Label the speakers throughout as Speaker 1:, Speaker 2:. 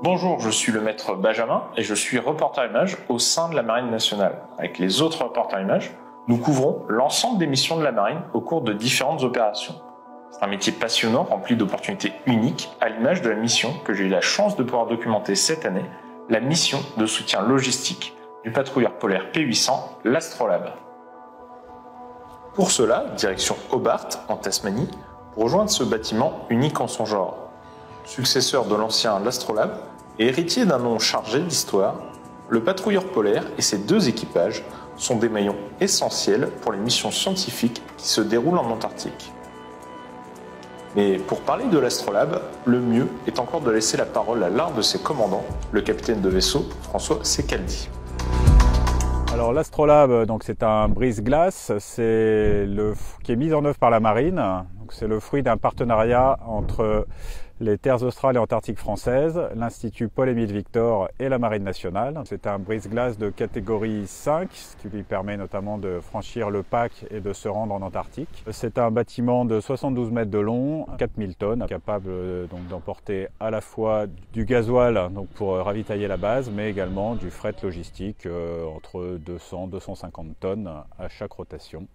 Speaker 1: Bonjour, je suis le maître Benjamin et je suis reporter image au sein de la Marine nationale. Avec les autres reporters images, nous couvrons l'ensemble des missions de la Marine au cours de différentes opérations. C'est un métier passionnant rempli d'opportunités uniques à l'image de la mission que j'ai eu la chance de pouvoir documenter cette année, la mission de soutien logistique du patrouilleur polaire P800, l'Astrolabe. Pour cela, direction Hobart, en Tasmanie, pour rejoindre ce bâtiment unique en son genre. Successeur de l'ancien l'Astrolabe et héritier d'un nom chargé d'histoire, le patrouilleur polaire et ses deux équipages sont des maillons essentiels pour les missions scientifiques qui se déroulent en Antarctique. Mais pour parler de l'Astrolabe, le mieux est encore de laisser la parole à l'un de ses commandants, le capitaine de vaisseau François Secaldi.
Speaker 2: Alors l'Astrolabe, c'est un brise-glace, qui est mis en œuvre par la Marine. C'est le fruit d'un partenariat entre les terres australes et antarctiques françaises, l'Institut Paul-Émile Victor et la Marine nationale. C'est un brise-glace de catégorie 5, ce qui lui permet notamment de franchir le pack et de se rendre en Antarctique. C'est un bâtiment de 72 mètres de long, 4000 tonnes, capable d'emporter à la fois du gasoil pour ravitailler la base, mais également du fret logistique entre 200 et 250 tonnes à chaque rotation.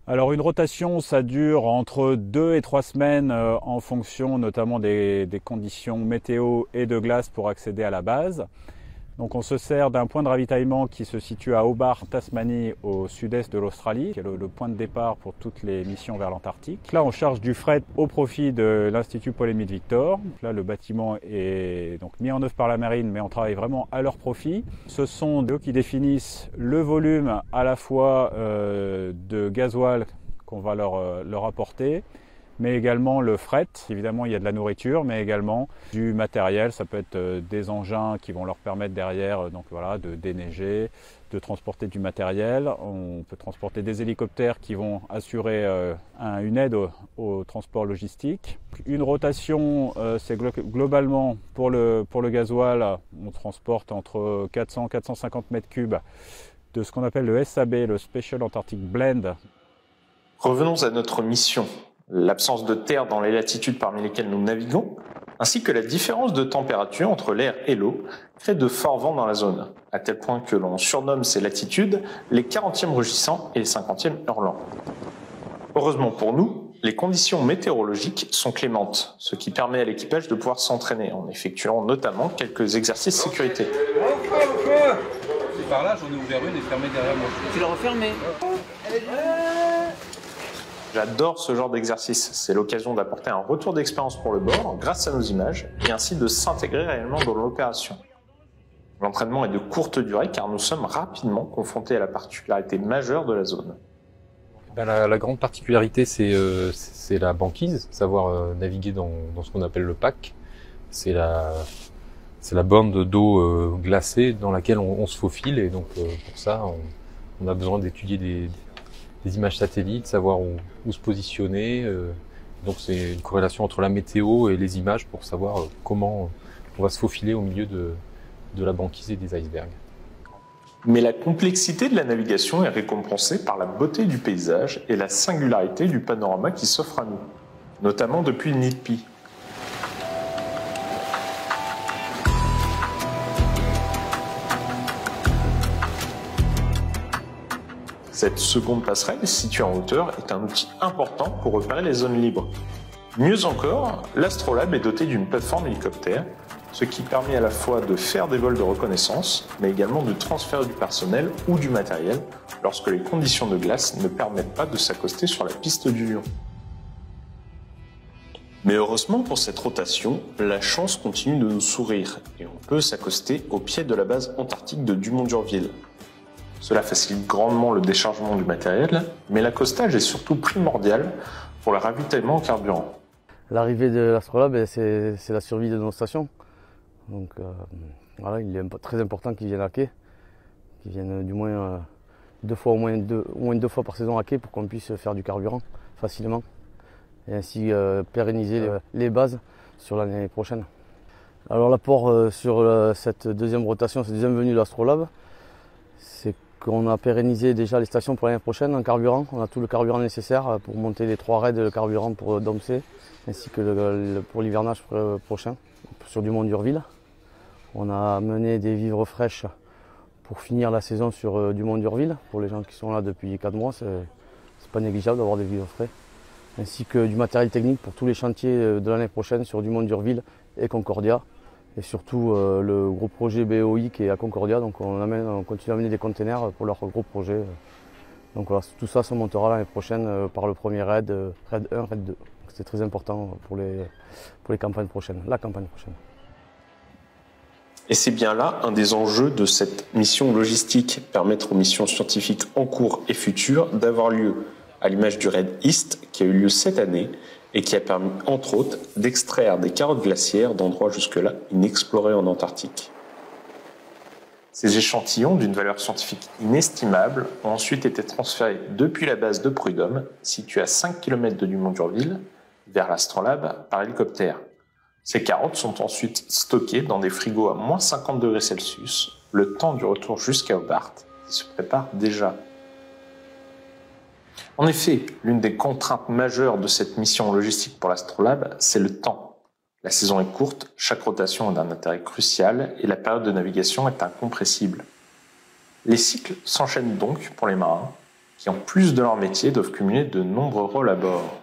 Speaker 2: Alors une rotation, ça dure entre 2 et 3 semaines en fonction notamment des conditions météo et de glace pour accéder à la base. Donc on se sert d'un point de ravitaillement qui se situe à Hobart, Tasmanie, au sud-est de l'Australie, qui est le point de départ pour toutes les missions vers l'Antarctique. Là on charge du fret au profit de l'Institut Paul-Émile Victor. Là le bâtiment est mis en œuvre par la Marine, mais on travaille vraiment à leur profit. Ce sont eux qui définissent le volume à la fois de gasoil qu'on va leur apporter, mais également le fret. Évidemment, il y a de la nourriture, mais également du matériel. Ça peut être des engins qui vont leur permettre derrière de déneiger, de transporter du matériel. On peut transporter des hélicoptères qui vont assurer une aide au transport logistique. Une rotation, c'est globalement pour le gasoil, on transporte entre 400 et 450 mètres cubes de ce qu'on appelle le SAB, le Special Antarctic Blend.
Speaker 1: Revenons à notre mission. L'absence de terre dans les latitudes parmi lesquelles nous naviguons, ainsi que la différence de température entre l'air et l'eau, crée de forts vents dans la zone, à tel point que l'on surnomme ces latitudes les 40e rugissants et les 50e hurlants. Heureusement pour nous, les conditions météorologiques sont clémentes, ce qui permet à l'équipage de pouvoir s'entraîner en effectuant notamment quelques exercices sécurité.
Speaker 3: C'est par là, j'en ai ouvert une et fermé derrière moi.
Speaker 4: Tu l'as refermé.
Speaker 1: J'adore ce genre d'exercice, c'est l'occasion d'apporter un retour d'expérience pour le bord grâce à nos images et ainsi de s'intégrer réellement dans l'opération. L'entraînement est de courte durée car nous sommes rapidement confrontés à la particularité majeure de la zone.
Speaker 3: La grande particularité c'est la banquise, savoir naviguer dans ce qu'on appelle le pack. C'est la bande d'eau glacée dans laquelle on se faufile et donc pour ça on a besoin d'étudier des images satellites, savoir où se positionner. Donc c'est une corrélation entre la météo et les images pour savoir comment on va se faufiler au milieu de la banquise et des icebergs.
Speaker 1: Mais la complexité de la navigation est récompensée par la beauté du paysage et la singularité du panorama qui s'offre à nous, notamment depuis le nid de Pie. Cette seconde passerelle, située en hauteur, est un outil important pour repérer les zones libres. Mieux encore, l'Astrolabe est doté d'une plateforme hélicoptère, ce qui permet à la fois de faire des vols de reconnaissance, mais également de transférer du personnel ou du matériel lorsque les conditions de glace ne permettent pas de s'accoster sur la piste du Lion. Mais heureusement pour cette rotation, la chance continue de nous sourire et on peut s'accoster au pied de la base antarctique de Dumont-d'Urville. Cela facilite grandement le déchargement du matériel, mais l'accostage est surtout primordial pour le ravitaillement en carburant.
Speaker 5: L'arrivée de l'Astrolabe, c'est la survie de nos stations. Donc il est très important qu'ils viennent à quai, qu'ils viennent du moins au moins deux fois par saison à quai pour qu'on puisse faire du carburant facilement et ainsi pérenniser les bases sur l'année prochaine. Alors l'apport sur cette deuxième rotation, cette deuxième venue de l'Astrolabe, c'est qu'on a pérennisé déjà les stations pour l'année prochaine en carburant. On a tout le carburant nécessaire pour monter les 3 raids de carburant pour Domsé, ainsi que pour l'hivernage prochain sur Dumont-d'Urville. On a amené des vivres fraîches pour finir la saison sur Dumont-d'Urville. Pour les gens qui sont là depuis 4 mois, c'est pas négligeable d'avoir des vivres frais. Ainsi que du matériel technique pour tous les chantiers de l'année prochaine sur Dumont-d'Urville et Concordia. Et surtout le gros projet BOI qui est à Concordia. Donc on continue à amener des containers pour leur gros projet. Donc voilà, tout ça se montera l'année prochaine par le premier raid, raid 1, raid 2. C'est très important pour les campagnes prochaines, la campagne prochaine.
Speaker 1: Et c'est bien là un des enjeux de cette mission logistique, permettre aux missions scientifiques en cours et futures d'avoir lieu, à l'image du Raid East qui a eu lieu cette année et qui a permis, entre autres, d'extraire des carottes glaciaires d'endroits jusque-là inexplorés en Antarctique. Ces échantillons, d'une valeur scientifique inestimable, ont ensuite été transférés depuis la base de Prud'homme, située à 5 km de Dumont-d'Urville, vers l'Astrolabe par hélicoptère. Ces carottes sont ensuite stockées dans des frigos à moins 50 degrés Celsius, le temps du retour jusqu'à Hobart, qui se prépare déjà. En effet, l'une des contraintes majeures de cette mission logistique pour l'Astrolabe, c'est le temps. La saison est courte, chaque rotation est d'un intérêt crucial et la période de navigation est incompressible. Les cycles s'enchaînent donc pour les marins, qui en plus de leur métier doivent cumuler de nombreux rôles à bord.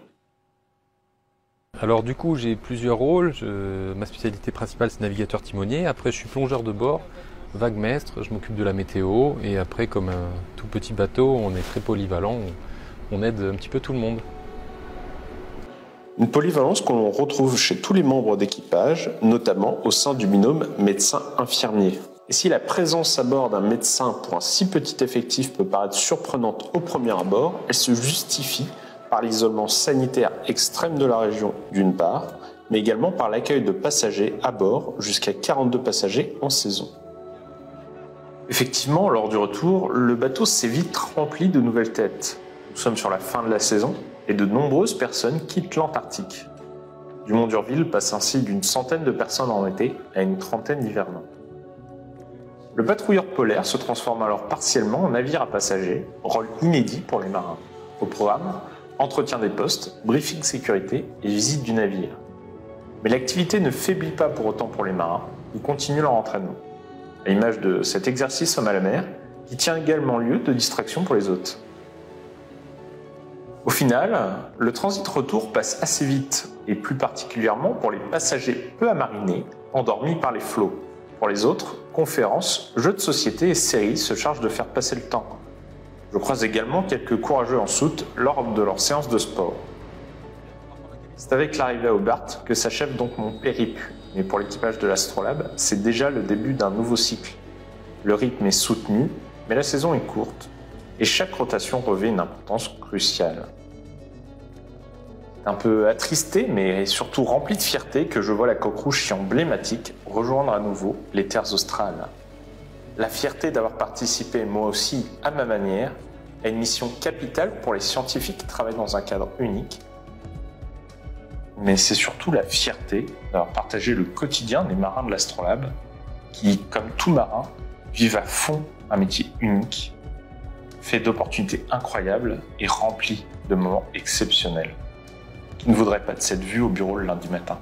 Speaker 3: Alors du coup j'ai plusieurs rôles, ma spécialité principale c'est navigateur timonier, après je suis plongeur de bord, vague maître, je m'occupe de la météo et après comme un tout petit bateau on est très polyvalent, on aide un petit peu tout le monde.
Speaker 1: Une polyvalence que l'on retrouve chez tous les membres d'équipage, notamment au sein du binôme médecin-infirmier. Et si la présence à bord d'un médecin pour un si petit effectif peut paraître surprenante au premier abord, elle se justifie par l'isolement sanitaire extrême de la région d'une part, mais également par l'accueil de passagers à bord, jusqu'à 42 passagers en saison. Effectivement, lors du retour, le bateau s'est vite rempli de nouvelles têtes. Nous sommes sur la fin de la saison et de nombreuses personnes quittent l'Antarctique. Dumont-d'Urville passe ainsi d'une centaine de personnes en été à une trentaine d'hivernants. Le patrouilleur polaire se transforme alors partiellement en navire à passagers, rôle inédit pour les marins. Au programme, entretien des postes, briefing sécurité et visite du navire. Mais l'activité ne faiblit pas pour autant pour les marins, ils continuent leur entraînement. À l'image de cet exercice homme à la mer, qui tient également lieu de distraction pour les hôtes. Au final, le transit retour passe assez vite, et plus particulièrement pour les passagers peu amarinés, endormis par les flots. Pour les autres, conférences, jeux de société et séries se chargent de faire passer le temps. Je croise également quelques courageux en soute lors de leur séance de sport. C'est avec l'arrivée à Hobart que s'achève donc mon périple, mais pour l'équipage de l'Astrolabe, c'est déjà le début d'un nouveau cycle. Le rythme est soutenu, mais la saison est courte, et chaque rotation revêt une importance cruciale. Un peu attristé, mais surtout rempli de fierté que je vois la coque rouge si emblématique rejoindre à nouveau les terres australes. La fierté d'avoir participé, moi aussi, à ma manière, à une mission capitale pour les scientifiques qui travaillent dans un cadre unique. Mais c'est surtout la fierté d'avoir partagé le quotidien des marins de l'Astrolabe qui, comme tout marin, vivent à fond un métier unique, fait d'opportunités incroyables et rempli de moments exceptionnels. Qui ne voudrait pas de cette vue au bureau le lundi matin ?